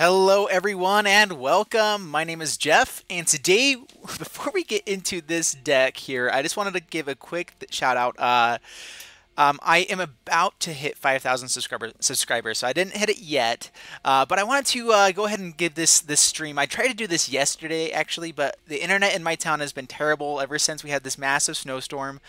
Hello, everyone, and welcome. My name is Jeff, and today, before we get into this deck here, I just wanted to give a quick shout out. I am about to hit 5,000 subscribers, so I didn't hit it yet. But I wanted to go ahead and give this stream. I tried to do this yesterday, actually, but the internet in my town has been terrible ever since we had this massive snowstorm,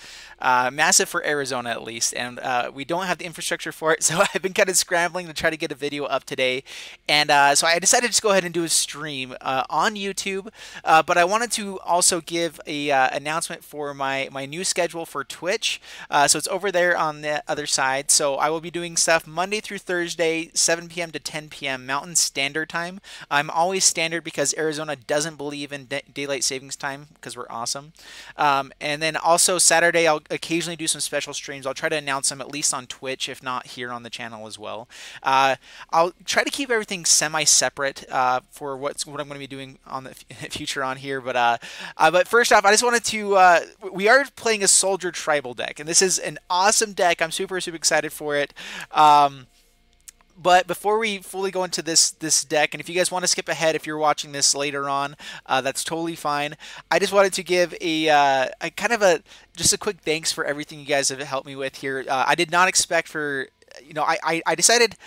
massive for Arizona at least, and we don't have the infrastructure for it. So I've been kind of scrambling to try to get a video up today, and so I decided to just go ahead and do a stream on YouTube. But I wanted to also give a announcement for my new schedule for Twitch. So it's over there on the other side. So I will be doing stuff Monday through Thursday, 7 p.m. to 10 p.m. Mountain Standard Time. I'm always standard because Arizona doesn't believe in daylight savings time because we're awesome. And then also Saturday, I'll occasionally do some special streams. I'll try to announce them at least on Twitch, if not here on the channel as well. I'll try to keep everything semi-separate for what I'm going to be doing on the future on here. But first off, I just wanted to we are playing a Soldier Tribal deck, and this is an awesome deck. I'm super excited for it. But before we fully go into this deck, and if you guys want to skip ahead, if you're watching this later on, that's totally fine. I just wanted to give a kind of just a quick thanks for everything you guys have helped me with here. I did not expect for, I decided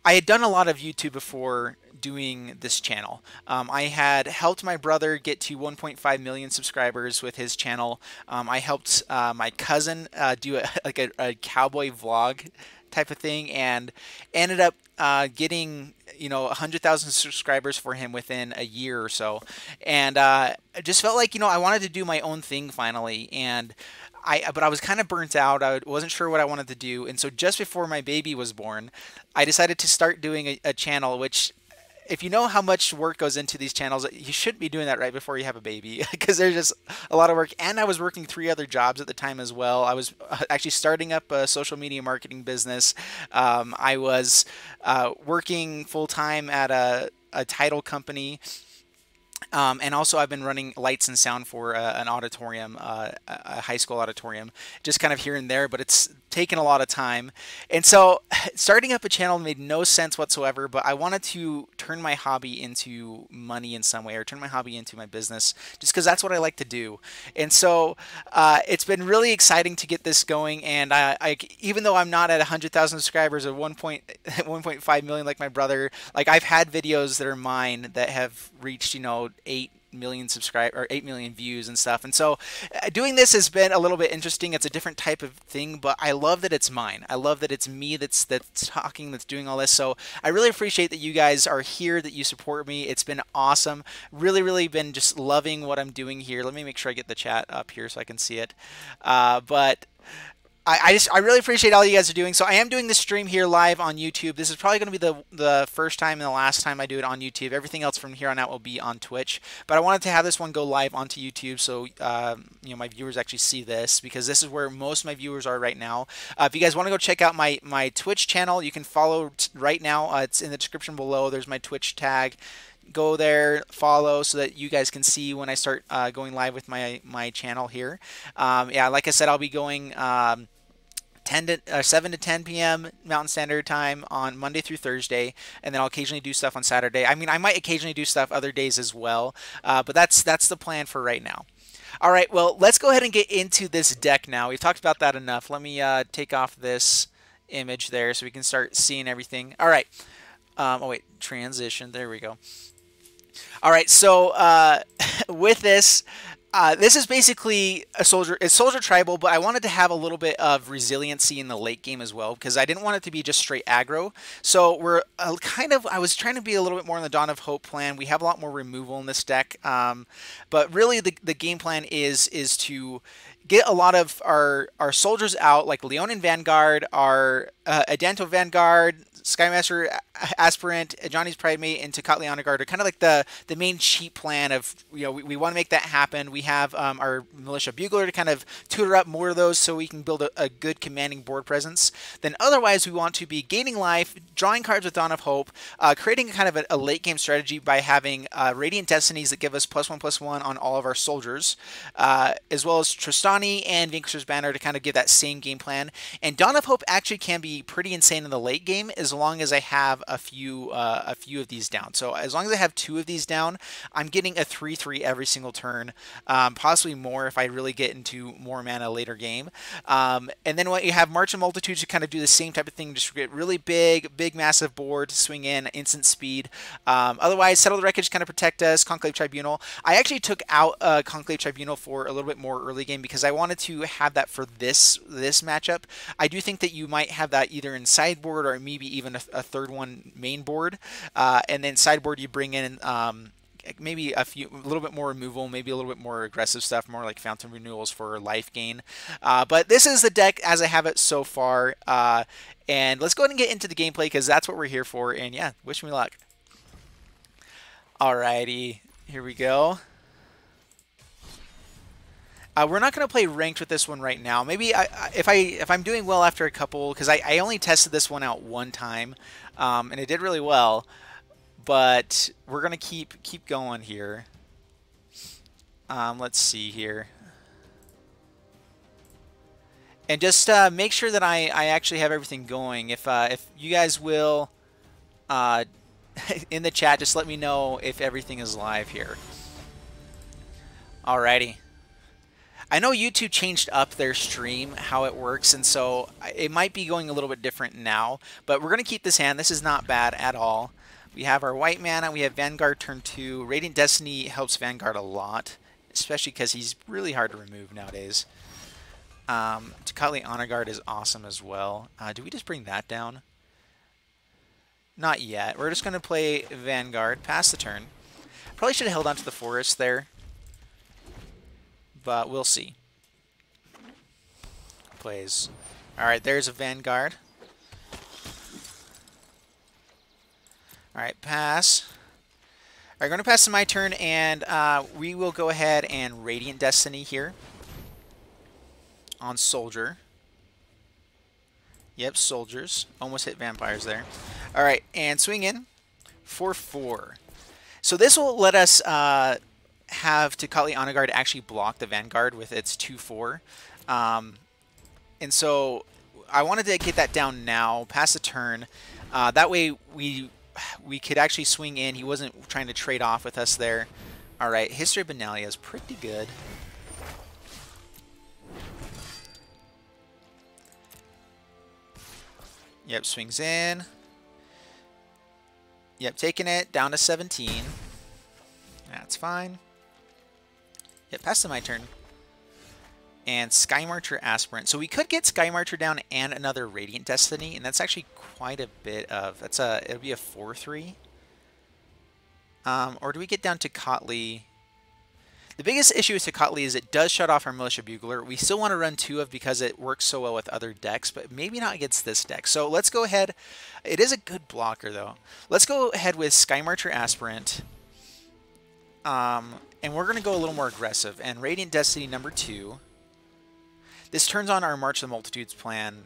I had done a lot of YouTube before doing this channel. I had helped my brother get to 1.5 million subscribers with his channel. I helped my cousin do a cowboy vlog type of thing, and ended up getting 100,000 subscribers for him within a year or so. And I just felt like I wanted to do my own thing finally, and but I was kind of burnt out. I wasn't sure what I wanted to do, and so just before my baby was born, I decided to start doing a channel, which, if you know how much work goes into these channels, you shouldn't be doing that right before you have a baby, because there's just a lot of work. And I was working 3 other jobs at the time as well. I was actually starting up a social media marketing business. I was working full-time at a title company. And also I've been running lights and sound for an auditorium, a high school auditorium, just kind of here and there, but it's taken a lot of time. And so starting up a channel made no sense whatsoever, but I wanted to turn my hobby into money in some way, or turn my hobby into my business, just because that's what I like to do. And so it's been really exciting to get this going. And even though I'm not at 100,000 subscribers or 1.5 million like my brother, like, I've had videos that are mine that have reached 8 million subscribers or 8 million views and stuff. And so doing this has been a little bit interesting. It's a different type of thing, but I love that it's mine. I love that it's me that's talking, that's doing all this. So I really appreciate that you guys are here, that you support me. It's been awesome. Really been just loving what I'm doing here. Let me make sure I get the chat up here so I can see it. But I really appreciate all you guys are doing. So I am doing this stream here live on YouTube. This is probably going to be the first time and the last time I do it on YouTube. Everything else from here on out will be on Twitch. But I wanted to have this one go live onto YouTube, so my viewers actually see this, because this is where most of my viewers are right now. If you guys want to go check out my Twitch channel, you can follow right now. It's in the description below. There's my Twitch tag. Go there, follow, so that you guys can see when I start going live with my channel here. Yeah, like I said, I'll be going 7 to 10 p.m. Mountain Standard Time on Monday through Thursday, and then I'll occasionally do stuff on Saturday. I mean, I might occasionally do stuff other days as well, but that's the plan for right now. All right, well, let's go ahead and get into this deck now. We've talked about that enough. Let me take off this image there so we can start seeing everything. All right. Oh, wait, transition. There we go. All right, so with this, this is basically it's Soldier Tribal, but I wanted to have a little bit of resiliency in the late game as well, because I didn't want it to be just straight aggro. So we're I was trying to be a little bit more in the Dawn of Hope plan. We have a lot more removal in this deck, but really the game plan is to get a lot of our soldiers out, like Leonin Vanguard, our Adanto Vanguard, Skymaster Aspirant, Johnny's Primate, and Tecatli Honor Guard are kind of like the main cheap plan of, we want to make that happen. We have our Militia Bugler to kind of tutor up more of those so we can build a good commanding board presence. Then otherwise, we want to be gaining life, drawing cards with Dawn of Hope, creating kind of a late game strategy by having Radiant Destinies that give us +1/+1 on all of our soldiers, as well as Trostani and Vanquisher's Banner to kind of give that same game plan. And Dawn of Hope actually can be pretty insane in the late game as long as I have a few of these down. So as long as I have 2 of these down, I'm getting a 3/3 every single turn, possibly more if I really get into more mana later game. And then when you have March of Multitudes to kind of do the same type of thing, just get really big, massive board, swing in, instant speed. Otherwise, Settle the Wreckage kind of protect us, Conclave Tribunal. I actually took out Conclave Tribunal for a little bit more early game because I wanted to have that for this matchup. I do think that you might have that either in sideboard or maybe even a third one main board, and then sideboard you bring in maybe a little bit more removal, maybe a little bit more aggressive stuff, more like Fountain Renewals for life gain. But this is the deck as I have it so far, and let's go ahead and get into the gameplay because that's what we're here for. And yeah, wish me luck. Alrighty, here we go. We're not going to play ranked with this one right now. Maybe if I'm doing well after a couple, because I only tested this one out one time, and it did really well. But we're going to keep going here. Let's see here. And just make sure that I actually have everything going. If you guys will, in the chat, just let me know if everything is live here. Alrighty. I know YouTube changed up their stream, how it works, and so it might be going a little bit different now. But we're going to keep this hand. This is not bad at all. We have our white mana. We have Vanguard turn 2. Radiant Destiny helps Vanguard a lot, especially because he's really hard to remove nowadays. Tocatli Honor Guard is awesome as well. Do we just bring that down? Not yet. We're just going to play Vanguard, pass the turn. Probably should have held onto the forest there, but we'll see. Plays. Alright, there's a Vanguard. Alright, pass. Alright, going to pass to my turn, and we will go ahead and Radiant Destiny here on Soldier. Yep, soldiers. Almost hit vampires there. Alright, and swing in for 4. So this will let us have Tocatli Honor Guard actually block the Vanguard with its 2/4. And so I wanted to get that down now, pass the turn. That way we could actually swing in. He wasn't trying to trade off with us there. Alright, History of Benalia is pretty good. Yep, swings in. Yep, taking it down to 17. That's fine. Yep, pass to my turn. And Sky Marcher Aspirant. So we could get Sky Marcher down and another Radiant Destiny, and that's actually quite a bit of... it'll be a 4/3. Or do we get down to Tocatli? The biggest issue with Tocatli is it does shut off our Militia Bugler. We still want to run 2 of because it works so well with other decks, but maybe not against this deck. So let's go ahead. It is a good blocker, though. Let's go ahead with Sky Marcher Aspirant. And we're going to go a little more aggressive. And Radiant Destiny number 2. This turns on our March of the Multitudes plan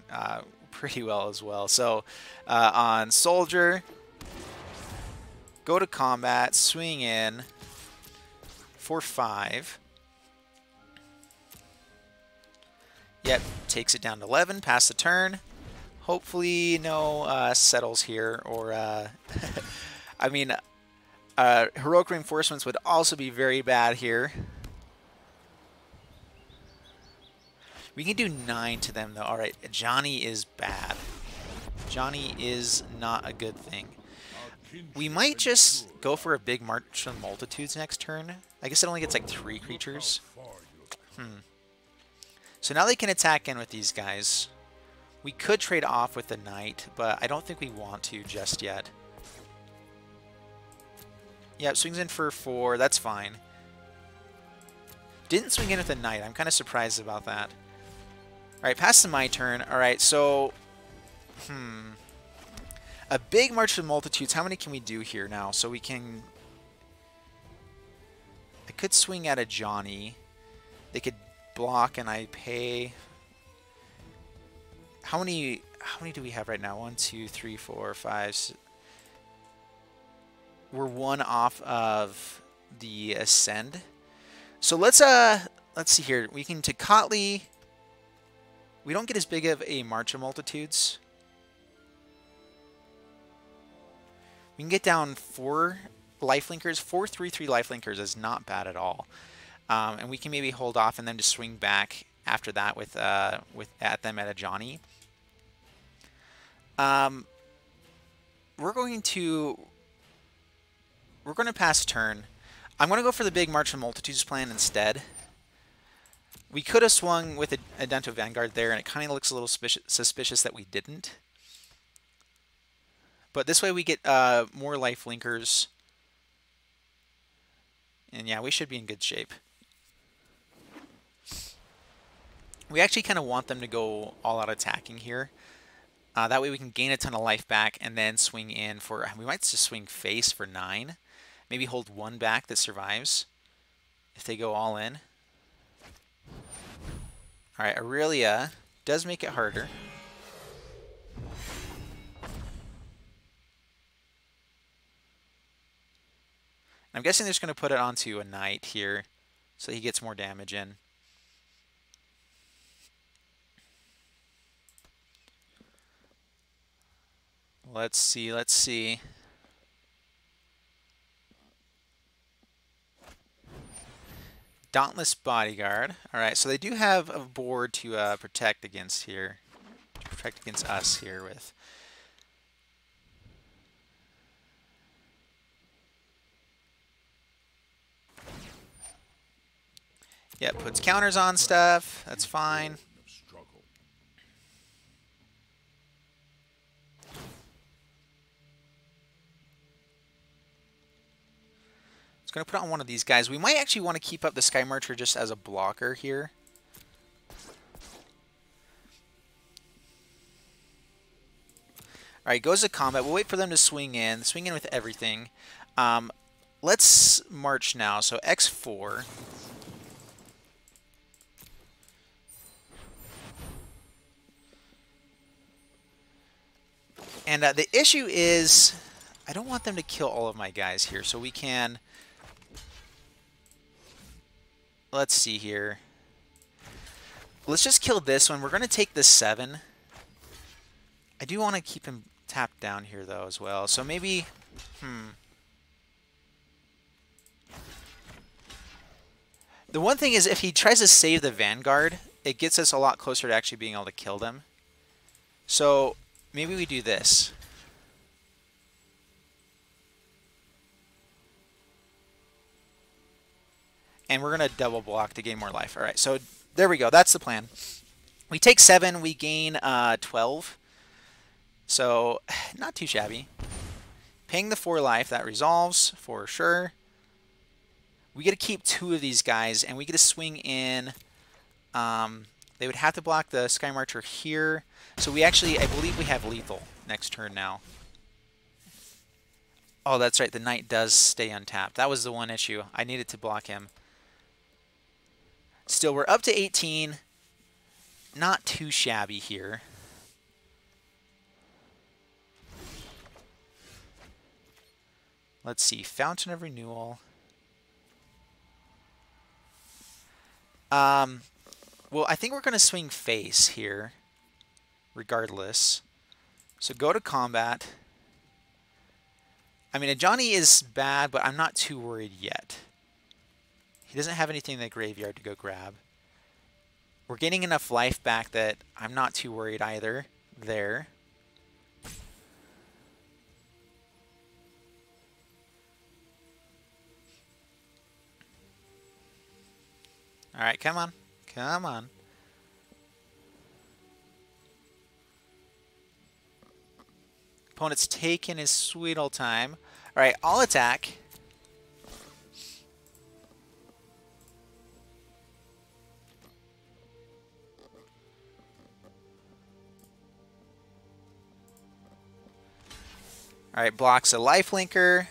pretty well as well. So on Soldier, go to combat, swing in for 5. Yep, takes it down to 11, pass the turn. Hopefully no settles here, or I mean, Heroic Reinforcements would also be very bad here. We can do 9 to them, though. Alright, Johnny is bad. Johnny is not a good thing. We might just go for a big March of Multitudes next turn. I guess it only gets like 3 creatures. So now they can attack in with these guys. We could trade off with the Knight, but I don't think we want to just yet. Yep, swings in for 4. That's fine. Didn't swing in with the Knight. I'm kind of surprised about that. Alright, pass to my turn. Alright, so... A big March of Multitudes. How many can we do here now? So we can... I could swing at a Johnny. They could block, and I pay. How many do we have right now? 1, 2, 3, 4, 5. We're one off of the Ascend. So let's see here. We can Tecatli. We don't get as big of a March of Multitudes. We can get down 4 lifelinkers. 4 3/3 lifelinkers is not bad at all. And we can maybe hold off and then just swing back after that with at them at a Johnny. We're going to pass turn. I'm going to go for the big March of Multitudes plan instead. We could have swung with a Adento Vanguard there, and it kind of looks a little suspicious that we didn't. But this way we get more life linkers. And yeah, we should be in good shape. We actually kind of want them to go all out attacking here. That way we can gain a ton of life back and then swing in for... We might just swing face for 9. Maybe hold 1 back that survives if they go all in. Alright, Aurelia does make it harder. I'm guessing they're just going to put it onto a knight here so he gets more damage in. Let's see, let's see. Dauntless Bodyguard. Alright, so they do have a board to protect against here. To protect against us here with. Yeah, puts counters on stuff. That's fine. It's going to put on one of these guys. We might actually want to keep up the Sky Marcher just as a blocker here. Alright, goes to combat. We'll wait for them to swing in. Swing in with everything. Let's march now. So X4. And the issue is, I don't want them to kill all of my guys here, so we can... Let's see here. Let's just kill this one. We're going to take the 7. I do want to keep him tapped down here, though, as well. So maybe... The one thing is, if he tries to save the Vanguard, it gets us a lot closer to actually being able to kill them. So... maybe we do this. And we're going to double block to gain more life. All right, so there we go. That's the plan. We take 7, we gain 12. So not too shabby. Paying the 4 life, that resolves for sure. We get to keep 2 of these guys, and we get to swing in. They would have to block the Sky Marcher here. So we actually, I believe we have lethal next turn now. Oh, that's right. The Knight does stay untapped. That was the one issue. I needed to block him. Still, we're up to 18. Not too shabby here. Let's see. Fountain of Renewal. Well, I think we're going to swing face here, regardless. So go to combat. I mean, a Johnny is bad, but I'm not too worried yet. He doesn't have anything in the graveyard to go grab. We're getting enough life back that I'm not too worried either. There. All right, come on. Come on. Opponent's taking his sweet old time. All right, I'll attack. All right, blocks a lifelinker.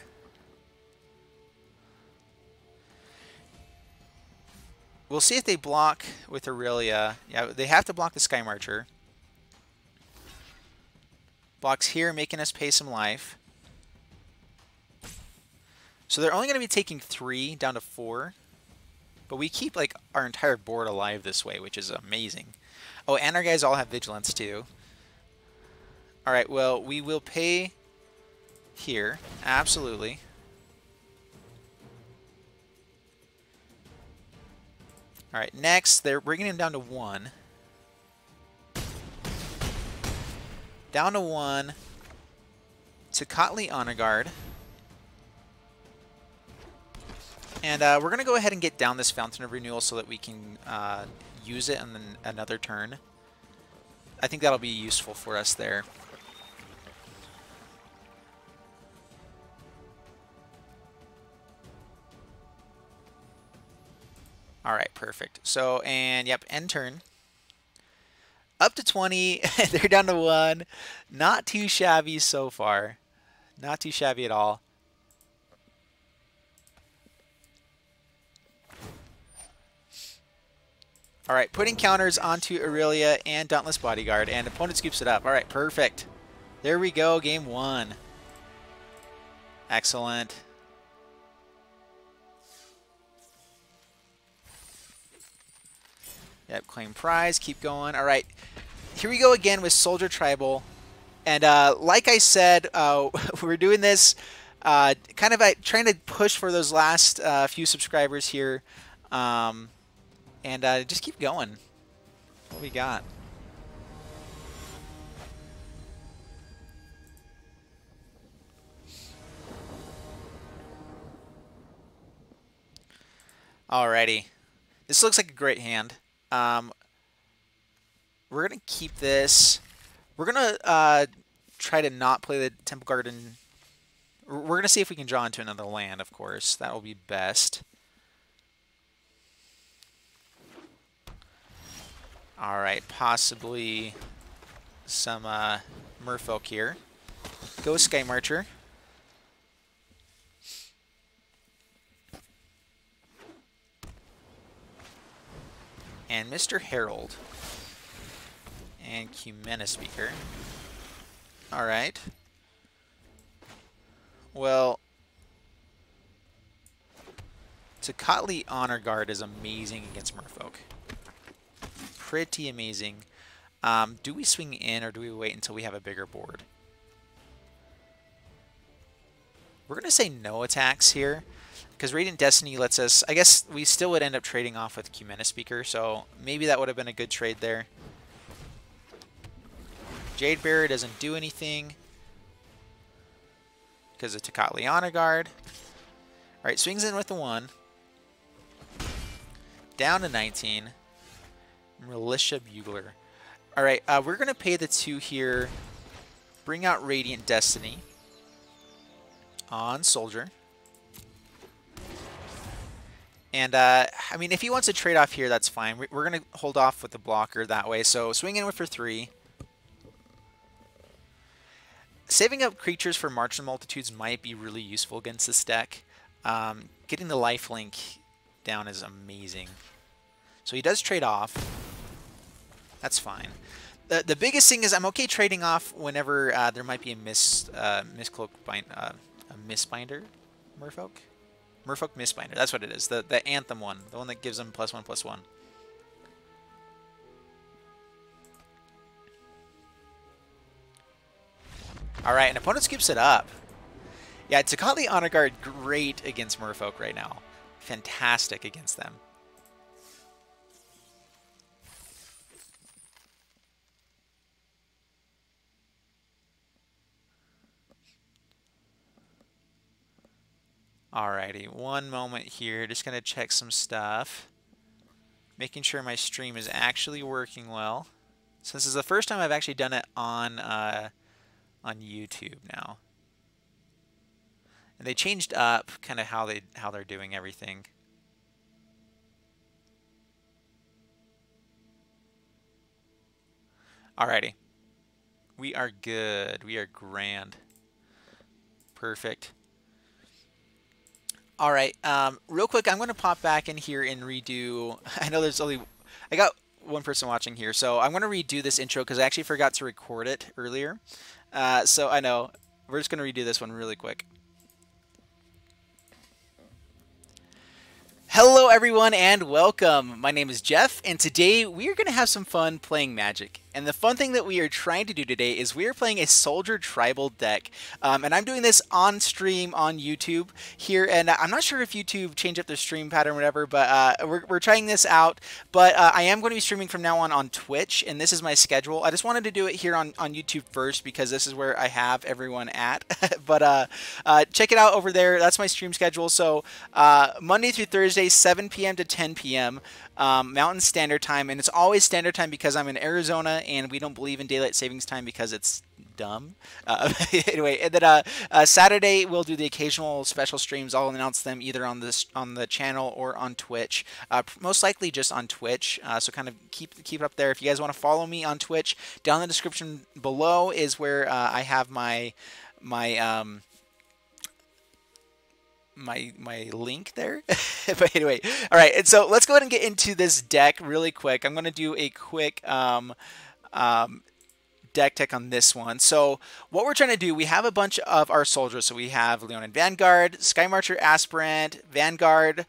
we'll see if they block with Aurelia. Yeah, they have to block the Sky Marcher. Blocks here, making us pay some life. So they're only going to be taking 3 down to 4. But we keep like our entire board alive this way, which is amazing. Oh, and our guys all have Vigilance too. All right, well, we will pay here. Absolutely. All right, next, they're bringing him down to 1. Down to 1. Tocatli Honor Guard. And we're going to go ahead and get down this Fountain of Renewal so that we can use it on another turn. I think that'll be useful for us there. All right, perfect. So, and yep, end turn. Up to 20. They're down to 1. Not too shabby so far. Not too shabby at all. All right, putting counters onto Aurelia and Dauntless Bodyguard, and opponent scoops it up. All right, perfect. There we go, game 1. Excellent. Yep, claim prize, keep going. All right, here we go again with Soldier Tribal. And like I said, we're doing this kind of trying to push for those last few subscribers here. And just keep going. What we got? Alrighty. This looks like a great hand. We're going to keep this. We're going to try to not play the Temple Garden. We're going to see if we can draw into another land, of course. That will be best. Alright, possibly some Merfolk here. Go Sky Marcher. And Mr. Herald. And Cumena Speaker. Alright. Well, Tocatli Honor Guard is amazing against Merfolk. Pretty amazing. Do we swing in or do we wait until we have a bigger board? We're going to say no attacks here because Radiant Destiny lets us... I guess we still would end up trading off with Cumena Speaker, so maybe that would have been a good trade there. Jade Bearer doesn't do anything because of Tocatli Honor Guard. Alright, swings in with the 1. Down to 19. Militia Bugler. Alright, we're going to pay the 2 here. Bring out Radiant Destiny on Soldier. And, I mean, if he wants to trade off here, that's fine. We're going to hold off with the blocker that way. So, swing in with for 3. Saving up creatures for March of Multitudes might be really useful against this deck. Getting the lifelink down is amazing. So he does trade off. That's fine. The biggest thing is I'm okay trading off whenever there might be a Mistcloak a Mistbinder Merfolk? Merfolk Mistbinder, that's what it is. The Anthem one. The one that gives them +1/+1. Alright, and opponent scoops it up. Yeah, Tocatli Honor Guard, great against Merfolk right now. Fantastic against them. Alrighty, one moment here. Just going to check some stuff. Making sure my stream is actually working well. So this is the first time I've actually done it on YouTube now. And they changed up kind of how they're doing everything. Alrighty. We are good. We are grand. Perfect. All right, real quick, I'm going to pop back in here and redo. I know there's only, I got one person watching here, so I'm going to redo this intro because I actually forgot to record it earlier. So I know we're just going to redo this one really quick. Hello everyone and welcome. My name is Jeff and today we are going to have some fun playing Magic. And the fun thing that we are trying to do today is we are playing a Soldier Tribal deck. And I'm doing this on stream on YouTube here. And I'm not sure if YouTube changed up their stream pattern or whatever, but we're trying this out. But I am going to be streaming from now on Twitch, and this is my schedule. I just wanted to do it here on YouTube first because this is where I have everyone at. But check it out over there. That's my stream schedule. So Monday through Thursday, 7 p.m. to 10 p.m. Mountain Standard Time, and it's always Standard Time because I'm in Arizona and we don't believe in daylight savings time because it's dumb. Anyway, and then Saturday we'll do the occasional special streams. I'll announce them either on the channel or on Twitch. Most likely just on Twitch. So kind of keep it up there. If you guys want to follow me on Twitch, down in the description below is where I have my link there. But anyway, all right, and so let's go ahead and get into this deck really quick. I'm going to do a quick deck tech on this one. So what we're trying to do, we have a bunch of our soldiers. So we have Leonin Vanguard, Skymarcher Aspirant, Vanguard,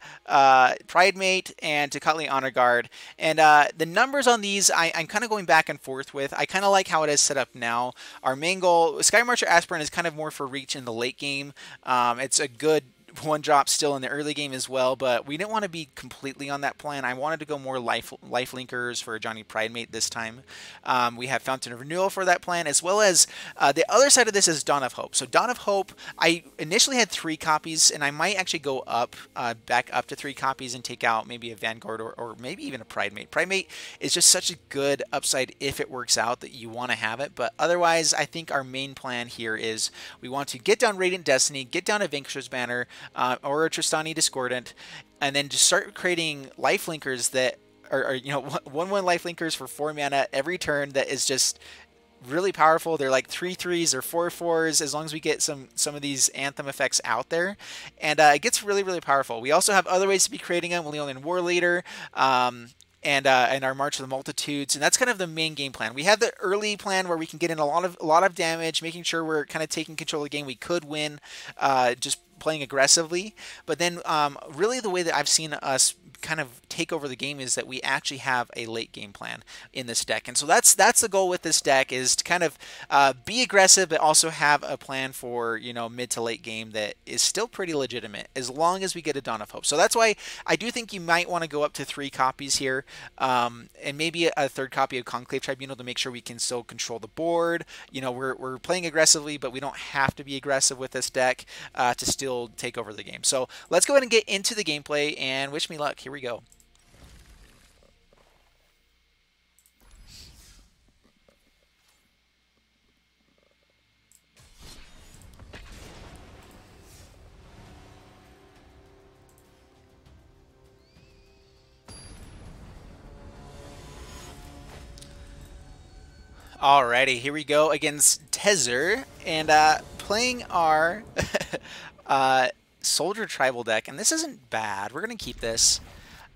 Pridemate, and Tocatli Honor Guard. And the numbers on these, I'm kind of going back and forth with. I kind of like how it is set up now. Our main goal, Skymarcher Aspirant is kind of more for reach in the late game. It's a good one drop still in the early game as well, but we didn't want to be completely on that plan. I wanted to go more life linkers for Johnny Pridemate this time. We have Fountain of Renewal for that plan, as well as the other side of this is Dawn of Hope. So Dawn of Hope, I initially had 3 copies, and I might actually go up, back up to 3 copies and take out maybe a Vanguard or maybe even a Pridemate. Pridemate is just such a good upside if it works out that you want to have it, but otherwise I think our main plan here is we want to get down Radiant Destiny, get down a Vanquisher's Banner, or a Tristani Discordant, and then just start creating life linkers that are 1/1 life linkers for 4 mana every turn. That is just really powerful. They're like 3/3s or 4/4s as long as we get some of these Anthem effects out there, and it gets really, really powerful. We also have other ways to be creating them. Leonin War Leader, and our March of the Multitudes, and that's kind of the main game plan. We have the early plan where we can get in a lot of damage, making sure we're kind of taking control of the game. We could win just playing aggressively, but then really the way that I've seen us kind of take over the game is that we actually have a late game plan in this deck. And so that's the goal with this deck, is to kind of be aggressive but also have a plan for mid to late game that is still pretty legitimate as long as we get a Dawn of Hope. So that's why I do think you might want to go up to 3 copies here, and maybe a 3rd copy of Conclave Tribunal to make sure we can still control the board. We're playing aggressively, but we don't have to be aggressive with this deck to still take over the game. So let's go ahead and get into the gameplay, and wish me luck. Here we go. Alrighty, here we go against Tezer, and playing our Soldier Tribal deck, and this isn't bad. We're going to keep this.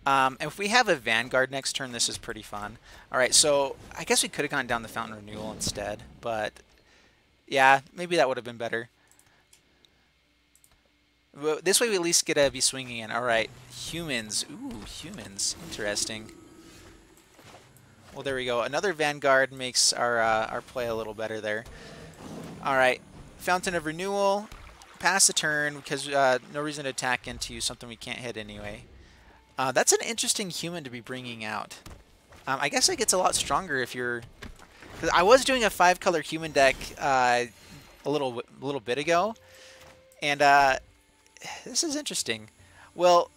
If we have a Vanguard next turn, this is pretty fun. Alright, so I guess we could have gone down the Fountain Renewal instead, but yeah, maybe that would have been better. But this way we at least get to be swinging in. Alright, humans. Ooh, humans. Interesting. Well, there we go. Another Vanguard makes our play a little better there. Alright, Fountain of Renewal. Pass the turn because no reason to attack into something we can't hit anyway. That's an interesting human to be bringing out. I guess it gets a lot stronger if you're... Cause I was doing a 5-color human deck a little bit ago, and this is interesting. Well,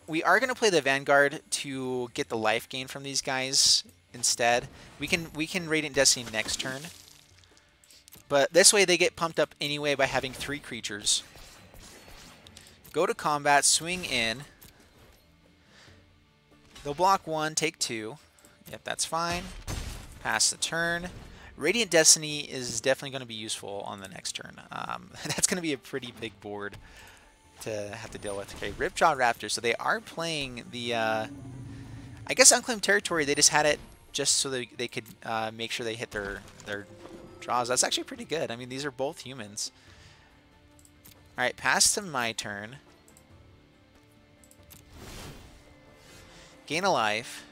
we are going to play the Vanguard to get the life gain from these guys instead. We can Radiant Destiny next turn, but this way they get pumped up anyway by having 3 creatures. Go to combat, swing in. They'll block 1, take 2. Yep, that's fine. Pass the turn. Radiant Destiny is definitely going to be useful on the next turn. That's going to be a pretty big board. to have to deal with. Okay, Ripjaw Raptor. So they are playing the, I guess Unclaimed Territory. They just had it just so they could make sure they hit their draws. That's actually pretty good. I mean, these are both humans. All right, pass to my turn. Gain a life.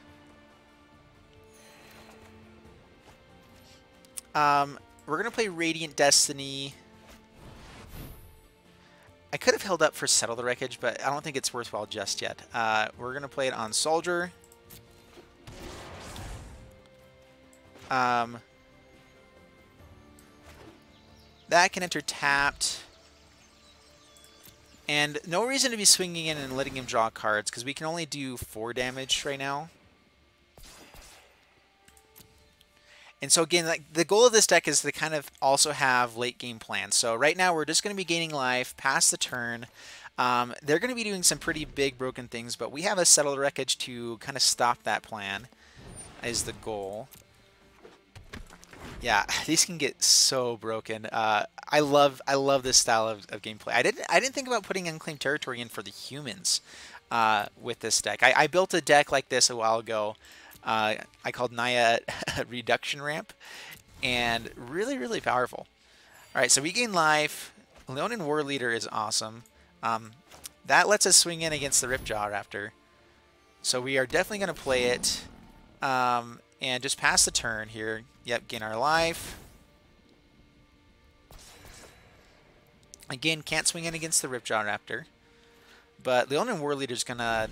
We're going to play Radiant Destiny. I could have held up for Settle the Wreckage, but I don't think it's worthwhile just yet. We're going to play it on Soldier. That can enter tapped. And no reason to be swinging in and letting him draw cards, because we can only do 4 damage right now. And so again, like the goal of this deck is to kind of also have late game plans. So right now we're just going to be gaining life past the turn. They're going to be doing some pretty big broken things, but we have a Settle the Wreckage to kind of stop that plan is the goal. Yeah, these can get so broken. I love this style of gameplay. I didn't think about putting Unclaimed Territory in for the humans with this deck. I built a deck like this a while ago. I called Naya Reduction Ramp, and really, really powerful. All right, so we gain life. Leonin War Leader is awesome. That lets us swing in against the Ripjaw Raptor. So we are definitely going to play it and just pass the turn here. Yep, gain our life. Again, can't swing in against the Ripjaw Raptor. But Leonin War Leader is going to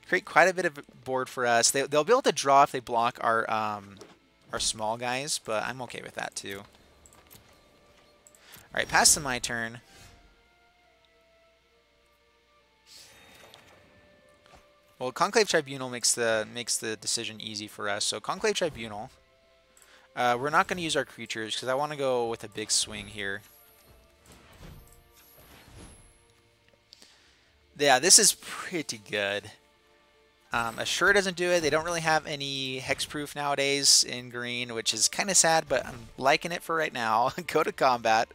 create quite a bit of board for us. They'll be able to draw if they block our small guys, but I'm okay with that too. All right, pass to my turn. Well, Conclave Tribunal makes the decision easy for us. So Conclave Tribunal. We're not going to use our creatures because I want to go with a big swing here. Yeah, this is pretty good. Assure doesn't do it. They don't really have any hexproof nowadays in green, which is kind of sad, but I'm liking it for right now. Go to combat.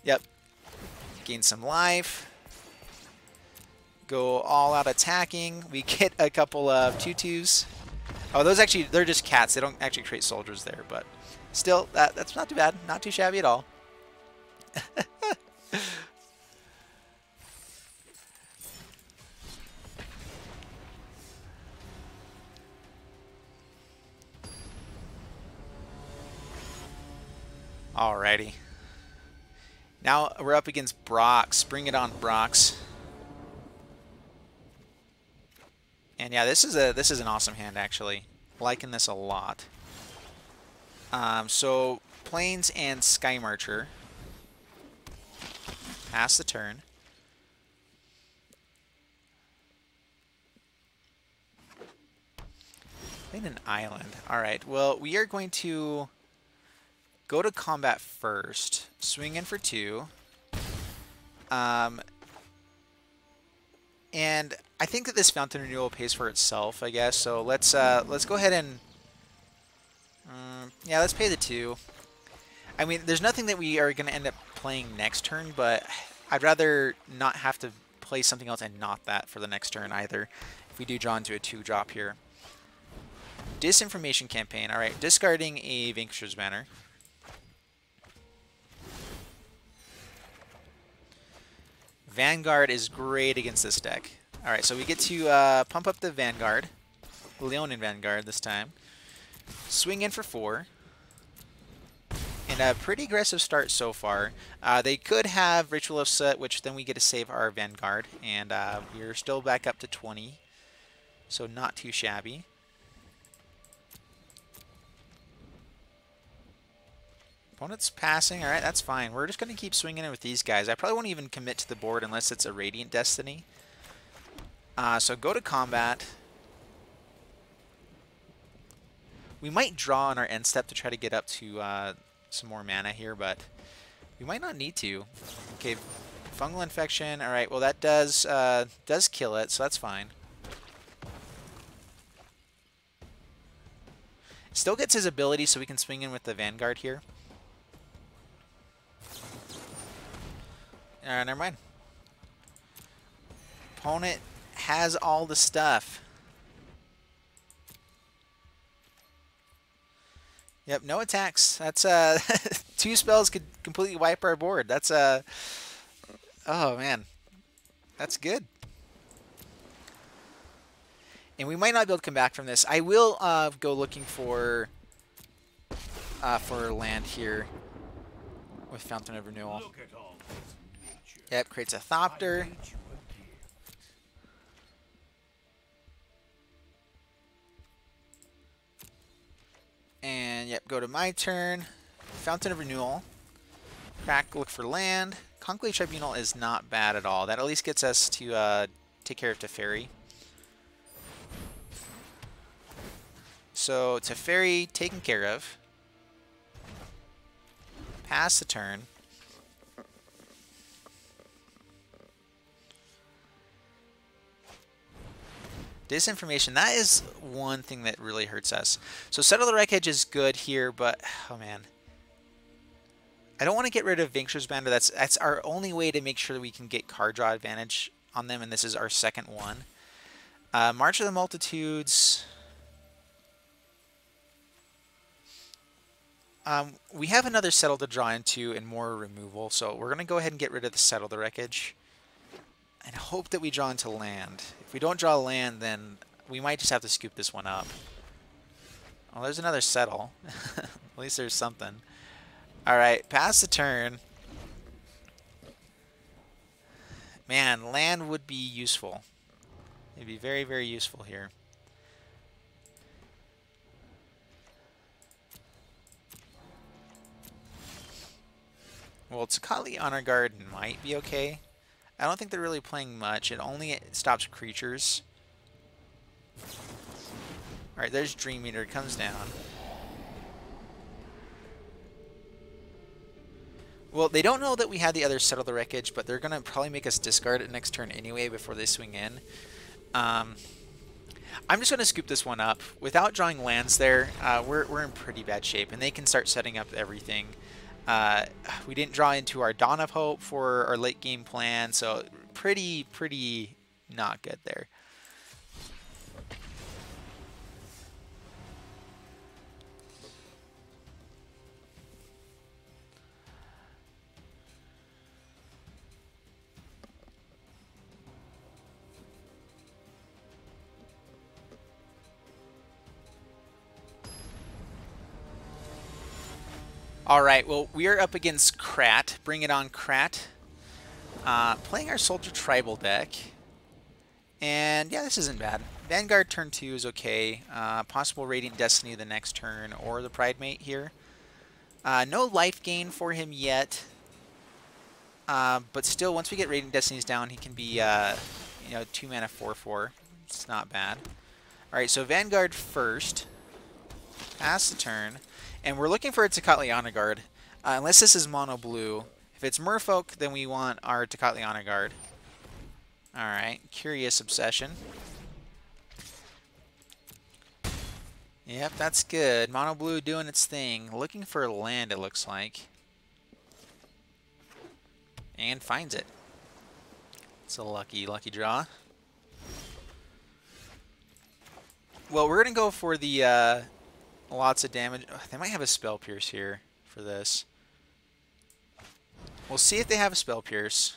Yep. Gain some life. Go all out attacking. We get a couple of 2/2s. Oh, those actually, they're just cats. They don't actually create soldiers there, but still, that's not too bad. Not too shabby at all. Alrighty. Now we're up against Brox. Bring it on, Brox. And yeah, this is an awesome hand actually. Liking this a lot. So Plains and Sky Marcher. Pass the turn. Playing an island. Alright, well we are going to go to combat first. Swing in for 2. And I think that this Fountain Renewal pays for itself, I guess. So let's go ahead and yeah, let's pay the 2. I mean, there's nothing that we are going to end up playing next turn, but I'd rather not have to play something else and not that for the next turn either. If we do draw into a 2-drop here. Disinformation Campaign. All right, discarding a Vanquisher's Banner. Vanguard is great against this deck. All right, so we get to pump up the Vanguard. Leonin Vanguard this time. Swing in for 4. And a pretty aggressive start so far. They could have Ritual of Soot, which then we get to save our Vanguard. And we're still back up to 20. So not too shabby. Opponent's passing. All right, that's fine. We're just going to keep swinging it with these guys. I probably won't even commit to the board unless it's a Radiant Destiny. So go to combat. We might draw on our end step to try to get up to some more mana here, but we might not need to. Okay, Fungal Infection. All right, well that does kill it, so that's fine. Still gets his ability, so we can swing in with the Vanguard here. Never mind. Opponent has all the stuff. Yep, no attacks. That's 2 spells could completely wipe our board. That's oh man, that's good. And we might not be able to come back from this. I will go looking for land here with Fountain of Renewal. Yep, creates a Thopter. And yep, go to my turn. Fountain of Renewal. Crack, look for land. Conclave Tribunal is not bad at all. That at least gets us to take care of Teferi. So Teferi taken care of. Pass the turn. Disinformation, that is one thing that really hurts us. So Settle the Wreckage is good here, but oh man. I don't want to get rid of Vanquisher's Banner. That's our only way to make sure that we can get card draw advantage on them, and this is our second one. March of the Multitudes. We have another Settle to draw into and more removal, so we're going to go ahead and get rid of the Settle the Wreckage and hope that we draw into land. If we don't draw land, then we might just have to scoop this one up. Oh, there's another Settle. At least there's something. Alright, pass the turn. Man, land would be useful. It'd be very, very useful here. Well, Tocatli Honor Guard might be okay. I don't think they're really playing much. It only stops creatures. Alright, there's Dream Eater. It comes down. Well, they don't know that we had the other Settle the Wreckage, but they're going to probably make us discard it next turn anyway before they swing in. I'm just going to scoop this one up. Without drawing lands there, we're in pretty bad shape, and they can start setting up everything. We didn't draw into our Dawn of Hope for our late game plan, so pretty not good there. Alright, well, we are up against Krat. Bring it on, Krat. Playing our Soldier Tribal deck. And, yeah, this isn't bad. Vanguard turn 2 is okay. Possible Radiant Destiny the next turn, or the Pridemate here. No life gain for him yet. But still, once we get Radiant Destinies down, he can be, you know, 2 mana 4/4. It's not bad. Alright, so Vanguard first. Pass the turn. And we're looking for a Tocatli Honor Guard. Unless this is mono blue. If it's Merfolk, then we want our Tocatli Honor Guard. Alright, Curious Obsession. Yep, that's good. Mono blue doing its thing. Looking for land, it looks like. And finds it. It's a lucky draw. Well, we're going to go for the... lots of damage. They might have a Spell Pierce here for this. We'll see if they have a Spell Pierce.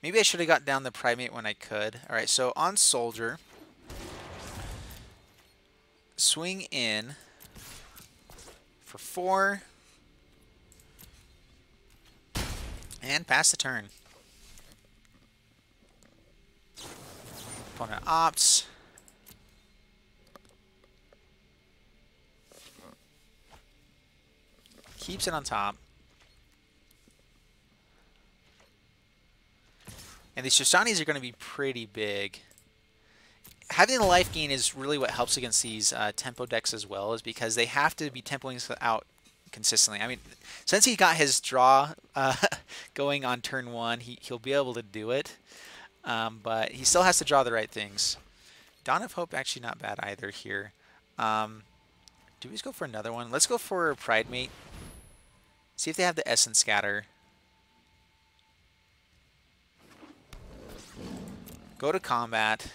Maybe I should have got down the Primate when I could. Alright, so on Soldier. Swing in for 4. And pass the turn. Opponent opts. Keeps it on top. And these Shostanis are going to be pretty big. Having the life gain is really what helps against these tempo decks as well, is because they have to be tempoing out consistently. I mean, since he got his draw going on turn 1, he'll be able to do it. But he still has to draw the right things. Dawn of Hope actually not bad either here. Do we just go for another one? Let's go for Pridemate. See if they have the Essence Scatter. Go to combat.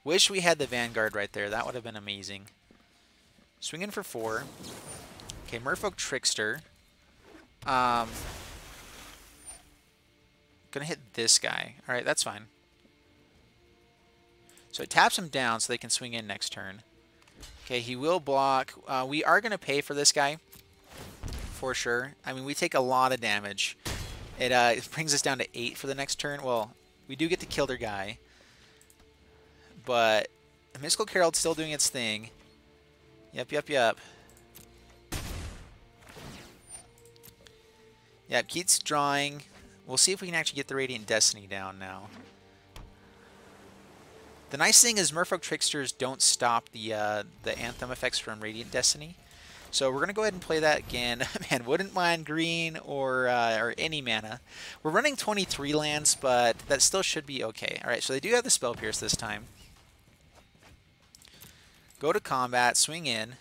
Wish we had the Vanguard right there. That would have been amazing. Swing in for 4. Okay, Merfolk Trickster. Gonna hit this guy. Alright, that's fine. So it taps him down so they can swing in next turn. Okay, he will block. We are gonna pay for this guy. For sure. I mean, we take a lot of damage. It brings us down to 8 for the next turn. Well, we do get to kill their guy. But the Mystical Herald's still doing its thing. Yep. Yep, keeps drawing. We'll see if we can actually get the Radiant Destiny down now. The nice thing is Merfolk Tricksters don't stop the Anthem effects from Radiant Destiny. So we're going to go ahead and play that again. Man, wouldn't mind green or any mana. We're running 23 lands, but that still should be okay. Alright, so they do have the Spell Pierce this time. Go to combat, swing in.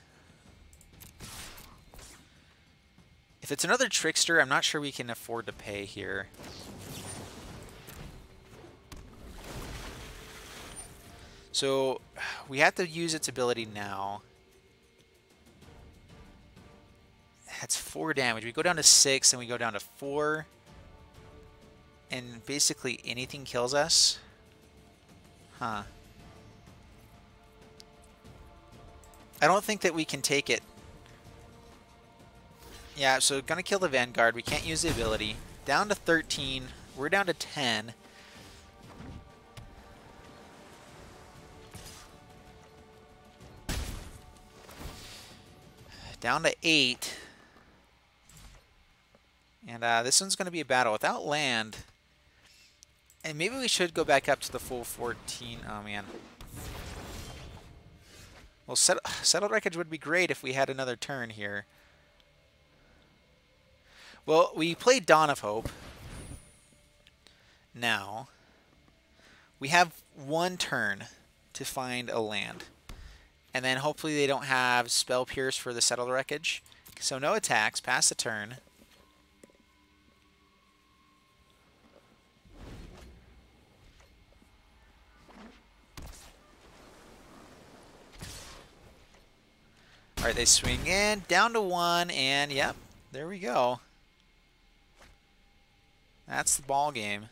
If it's another Trickster, I'm not sure we can afford to pay here. So we have to use its ability now. That's 4 damage. We go down to 6 and we go down to 4. And basically anything kills us. Huh. I don't think that we can take it. Yeah, so gonna kill the Vanguard. We can't use the ability. Down to 13. We're down to 10. Down to 8. And this one's going to be a battle without land. And maybe we should go back up to the full 14. Oh, man. Well, Settled Wreckage would be great if we had another turn here. Well, we played Dawn of Hope. Now, we have 1 turn to find a land. And then hopefully they don't have Spell Pierce for the Settled Wreckage. So no attacks, pass the turn. Alright, they swing in, down to 1, and yep, there we go. That's the ball game.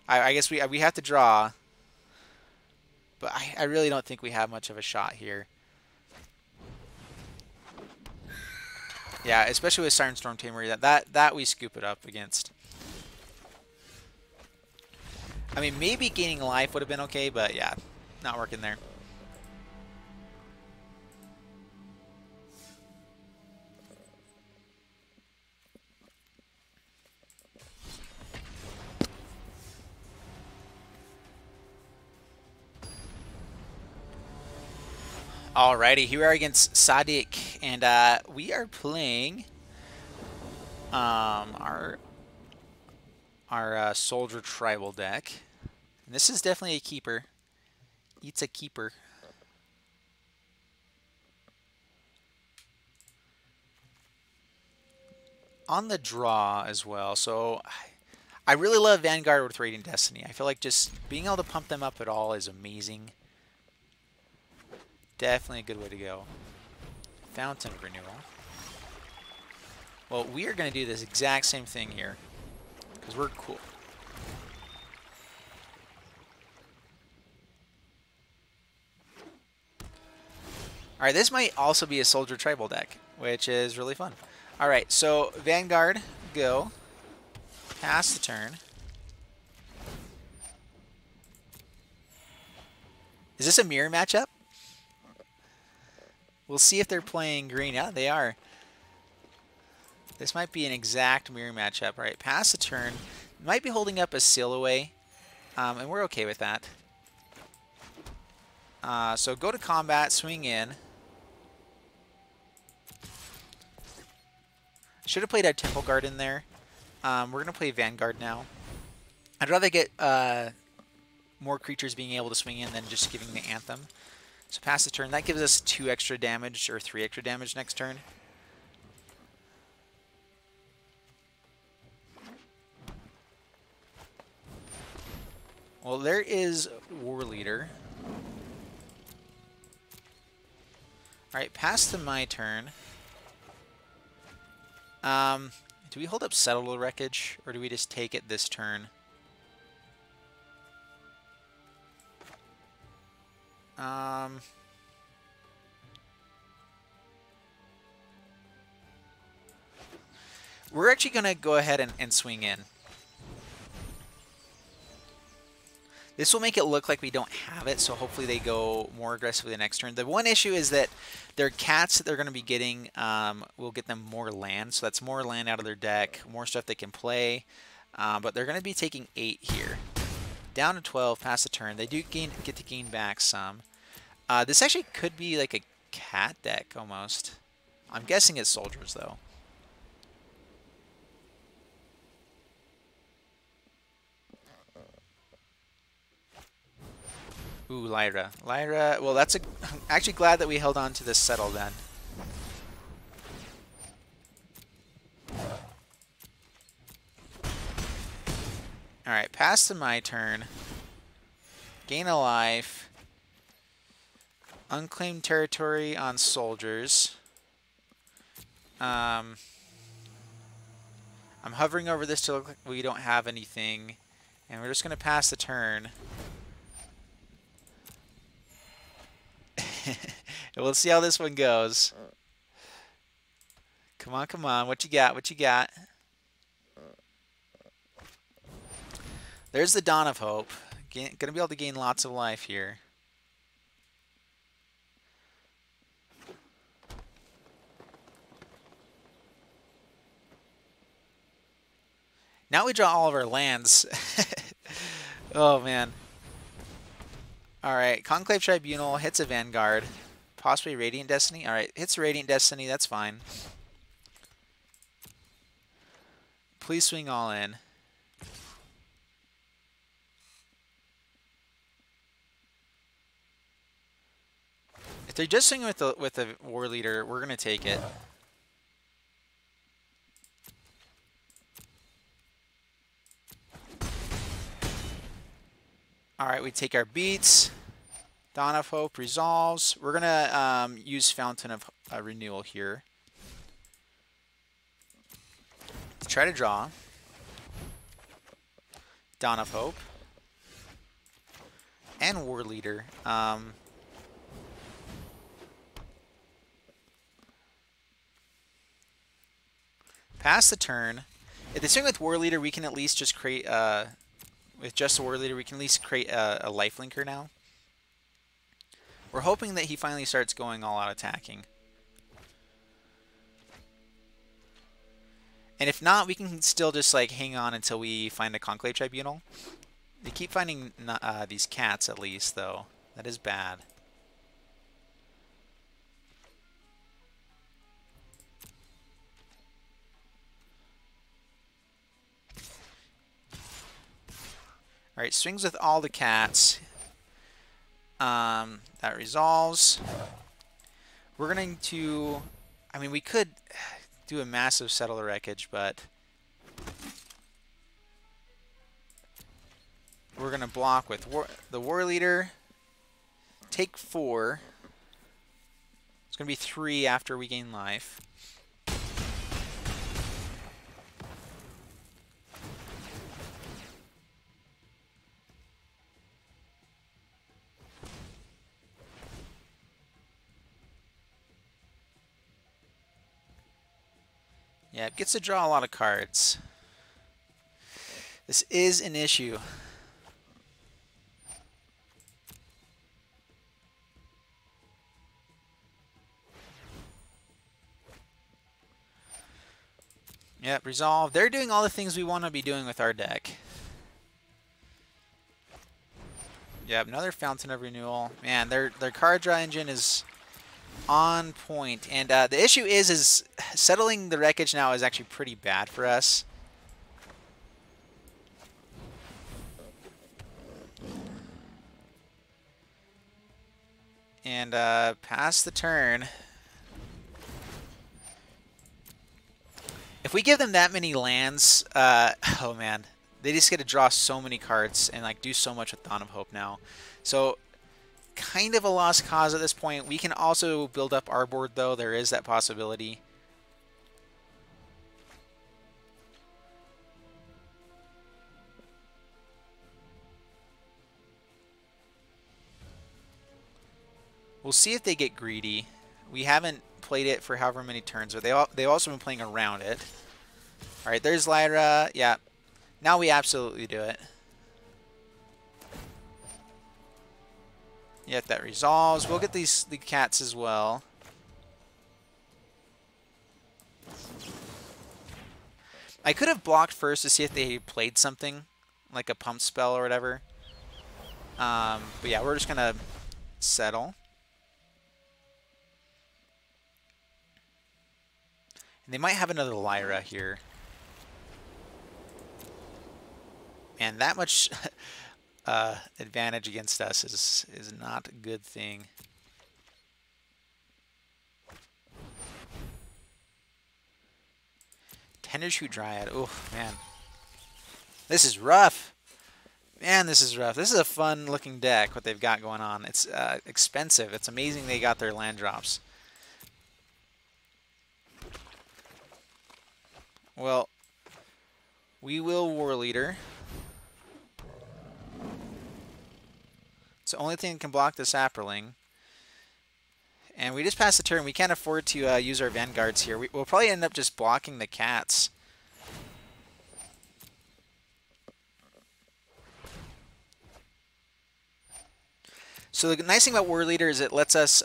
I guess we have to draw. But I really don't think we have much of a shot here. Yeah, especially with Siren Storm Tamer, that we scoop it up against. I mean, maybe gaining life would have been okay, but yeah, not working there. Alrighty, here we are against Sadiq, and we are playing our Soldier Tribal deck. And this is definitely a keeper. It's a keeper. On the draw as well, so I really love Vanguard with Radiant Destiny. I feel like just being able to pump them up at all is amazing. Definitely a good way to go. Fountain Renewal. Well, we are going to do this exact same thing here because we're cool. Alright, this might also be a Soldier Tribal deck, which is really fun. Alright, so Vanguard, go. Pass the turn. Is this a mirror matchup? We'll see if they're playing green. Yeah, they are. This might be an exact mirror matchup. All right, pass the turn. Might be holding up a Seal Away, and we're okay with that. So go to combat, swing in. Should have played a Temple Guard in there. We're going to play Vanguard now. I'd rather get more creatures being able to swing in than just giving the Anthem. So pass the turn. That gives us 2 extra damage or 3 extra damage next turn. Well, there is War Leader. Alright, pass to my turn. Do we hold up Settle the Wreckage, or do we just take it this turn? We're actually going to go ahead and swing in. This will make it look like we don't have it, so hopefully they go more aggressively the next turn. The one issue is that their cats that they're going to be getting will get them more land, so that's more land out of their deck, more stuff they can play. But they're going to be taking 8 here. Down to 12, pass the turn. They do get to gain back some. This actually could be like a cat deck almost. I'm guessing it's soldiers though. Ooh, Lyra. Lyra, well, I'm actually glad that we held on to this Settle then. Alright, pass to my turn. Gain a life. Unclaimed territory on soldiers. I'm hovering over this to look like we don't have anything. And we're just going to pass the turn. We'll see how this one goes. Come on, come on. What you got? What you got? There's the Dawn of Hope. Going to be able to gain lots of life here. Now we draw all of our lands. Oh, man. Alright, Conclave Tribunal hits a Vanguard. Possibly Radiant Destiny. Alright, hits Radiant Destiny. That's fine. Please swing all in. If they're just swinging with the War Leader, we're going to take it. Alright, we take our beats. Dawn of Hope resolves. We're going to use Fountain of Renewal here. Let's try to draw. Dawn of Hope. And War Leader. Pass the turn. If they swing with War Leader, we can at least just create... with just the War Leader, we can at least create a lifelinker now. We're hoping that he finally starts going all out attacking. And if not, we can still just like hang on until we find a Conclave Tribunal. They keep finding these cats at least, though. That is bad. Alright, swings with all the cats. That resolves. We're going to... I mean, we could do a massive Settle the Wreckage, but... we're going to block with the War Leader. Take 4. It's going to be 3 after we gain life. Yeah, it gets to draw a lot of cards. This is an issue. Yep, resolve. They're doing all the things we want to be doing with our deck. Yep, another Fountain of Renewal. Man, their card draw engine is on point. And the issue is settling the wreckage now is actually pretty bad for us. And pass the turn. If we give them that many lands, oh man, they just get to draw so many cards and like do so much with Dawn of Hope now. So kind of a lost cause at this point. We can also build up our board though. There is that possibility. We'll see if they get greedy. We haven't played it for however many turns, but they've also been playing around it. All right, there's Lyra. Yeah, now we absolutely do it. Yeah, if that resolves, we'll get the cats as well. I could have blocked first to see if they played something, like a pump spell or whatever. But yeah, we're just gonna settle. And they might have another Lyra here. And that much advantage against us is not a good thing. Tendershoot Dryad. Oh, man. This is rough. Man, this is rough. This is a fun-looking deck, what they've got going on. It's expensive. It's amazing they got their land drops. Well, we will War Leader. It's the only thing that can block the Saproling. And we just passed the turn. We can't afford to use our Vanguards here. We'll probably end up just blocking the cats. So the nice thing about War Leader is it lets us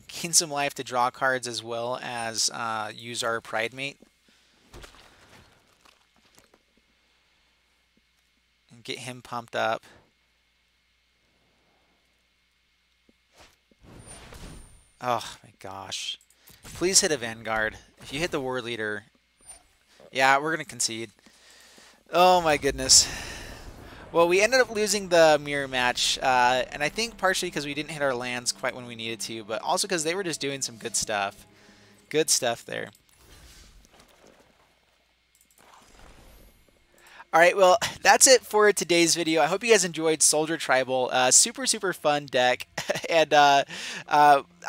gain some life to draw cards as well as use our Pridemate. And get him pumped up. Oh my gosh. Please hit a Vanguard. If you hit the War Leader, yeah, we're going to concede. Oh my goodness. Well, we ended up losing the mirror match, and I think partially because we didn't hit our lands quite when we needed to, but also because they were just doing some good stuff. Good stuff there. All right, well, that's it for today's video. I hope you guys enjoyed Soldier Tribal. Super, super fun deck. And I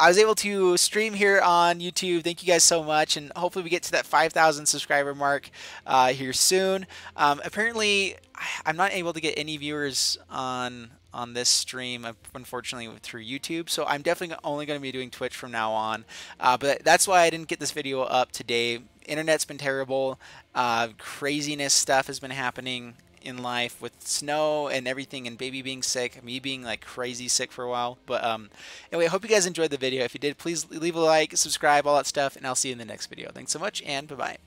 was able to stream here on YouTube. Thank you guys so much. And hopefully we get to that 5,000 subscriber mark here soon. Apparently, I'm not able to get any viewers on this stream, unfortunately, through YouTube. So I'm definitely only going to be doing Twitch from now on. But that's why I didn't get this video up today. Internet's been terrible. Craziness stuff has been happening in life with snow and everything, and baby being sick, me being like crazy sick for a while. But anyway, I hope you guys enjoyed the video. If you did, please leave a like, subscribe, all that stuff, and I'll see you in the next video. Thanks so much, and bye-bye.